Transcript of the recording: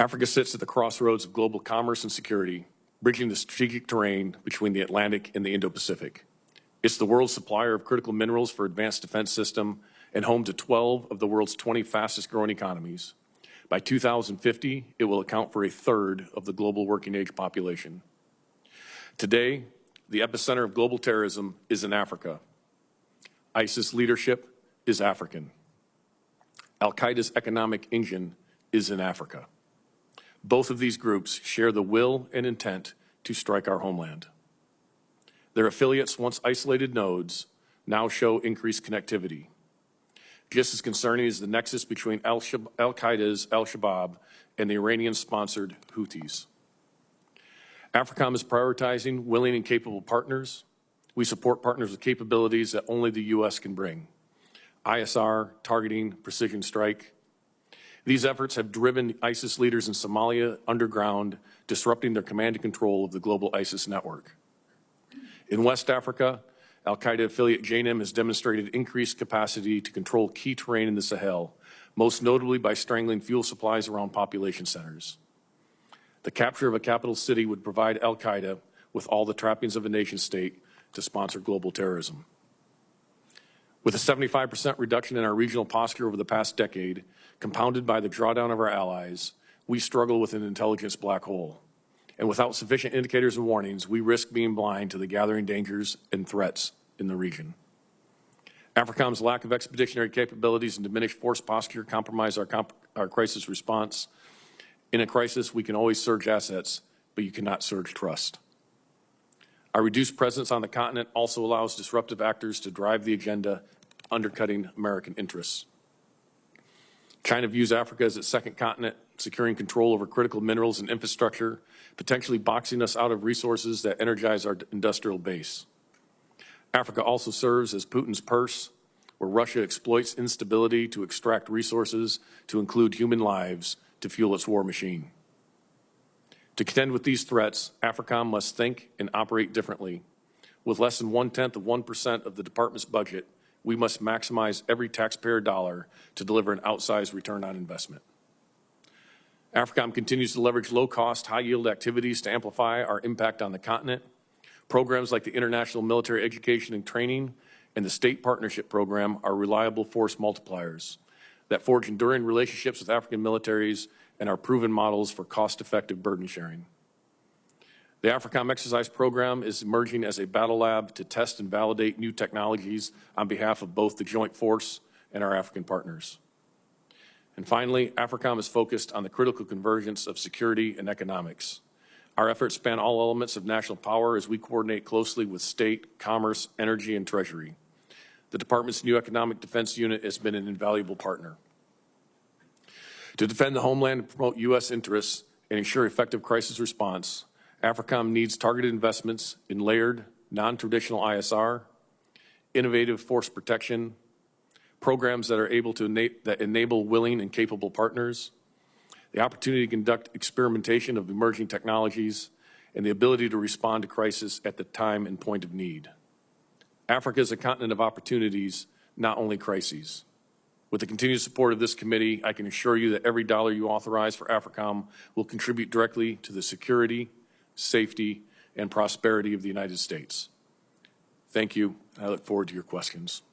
Africa sits at the crossroads of global commerce and security, bridging the strategic terrain between the Atlantic and the Indo-Pacific. It's the world's supplier of critical minerals for advanced defense system and home to 12 of the world's 20 fastest growing economies. By 2050, it will account for a third of the global working age population. Today, the epicenter of global terrorism is in Africa. ISIS leadership is African. Al-Qaeda's economic engine is in Africa. Both of these groups share the will and intent to strike our homeland. Their affiliates, once isolated nodes, now show increased connectivity. Just as concerning is the nexus between Al-Qaeda's Al-Shabaab and the Iranian-sponsored Houthis. AFRICOM is prioritizing willing and capable partners. We support partners with capabilities that only the U.S. can bring. ISR, targeting, precision strike. These efforts have driven ISIS leaders in Somalia underground, disrupting their command and control of the global ISIS network. In West Africa, Al-Qaeda affiliate JNIM has demonstrated increased capacity to control key terrain in the Sahel, most notably by strangling fuel supplies around population centers. The capture of a capital city would provide Al-Qaeda with all the trappings of a nation state to sponsor global terrorism. With a 75% reduction in our regional posture over the past decade, compounded by the drawdown of our allies, we struggle with an intelligence black hole. And without sufficient indicators and warnings, we risk being blind to the gathering dangers and threats in the region. AFRICOM's lack of expeditionary capabilities and diminished force posture compromise our crisis response. In a crisis, we can always surge assets, but you cannot surge trust. Our reduced presence on the continent also allows disruptive actors to drive the agenda, undercutting American interests. China views Africa as its second continent, securing control over critical minerals and infrastructure, potentially boxing us out of resources that energize our industrial base. Africa also serves as Putin's purse, where Russia exploits instability to extract resources, to include human lives, to fuel its war machine. To contend with these threats, AFRICOM must think and operate differently. With less than 0.1% of the department's budget, we must maximize every taxpayer dollar to deliver an outsized return on investment. AFRICOM continues to leverage low-cost, high-yield activities to amplify our impact on the continent. Programs like the International Military Education and Training and the State Partnership Program are reliable force multipliers that forge enduring relationships with African militaries and are proven models for cost-effective burden sharing. The AFRICOM exercise program is emerging as a battle lab to test and validate new technologies on behalf of both the joint force and our African partners. And finally, AFRICOM is focused on the critical convergence of security and economics. Our efforts span all elements of national power as we coordinate closely with state, commerce, energy, and treasury. The department's new economic defense unit has been an invaluable partner. To defend the homeland and promote U.S. interests and ensure effective crisis response, AFRICOM needs targeted investments in layered, non-traditional ISR, innovative force protection, programs that are able to enable willing and capable partners, the opportunity to conduct experimentation of emerging technologies, and the ability to respond to crisis at the time and point of need. Africa is a continent of opportunities, not only crises. With the continued support of this committee, I can assure you that every dollar you authorize for AFRICOM will contribute directly to the security, safety, and prosperity of the United States. Thank you. I look forward to your questions.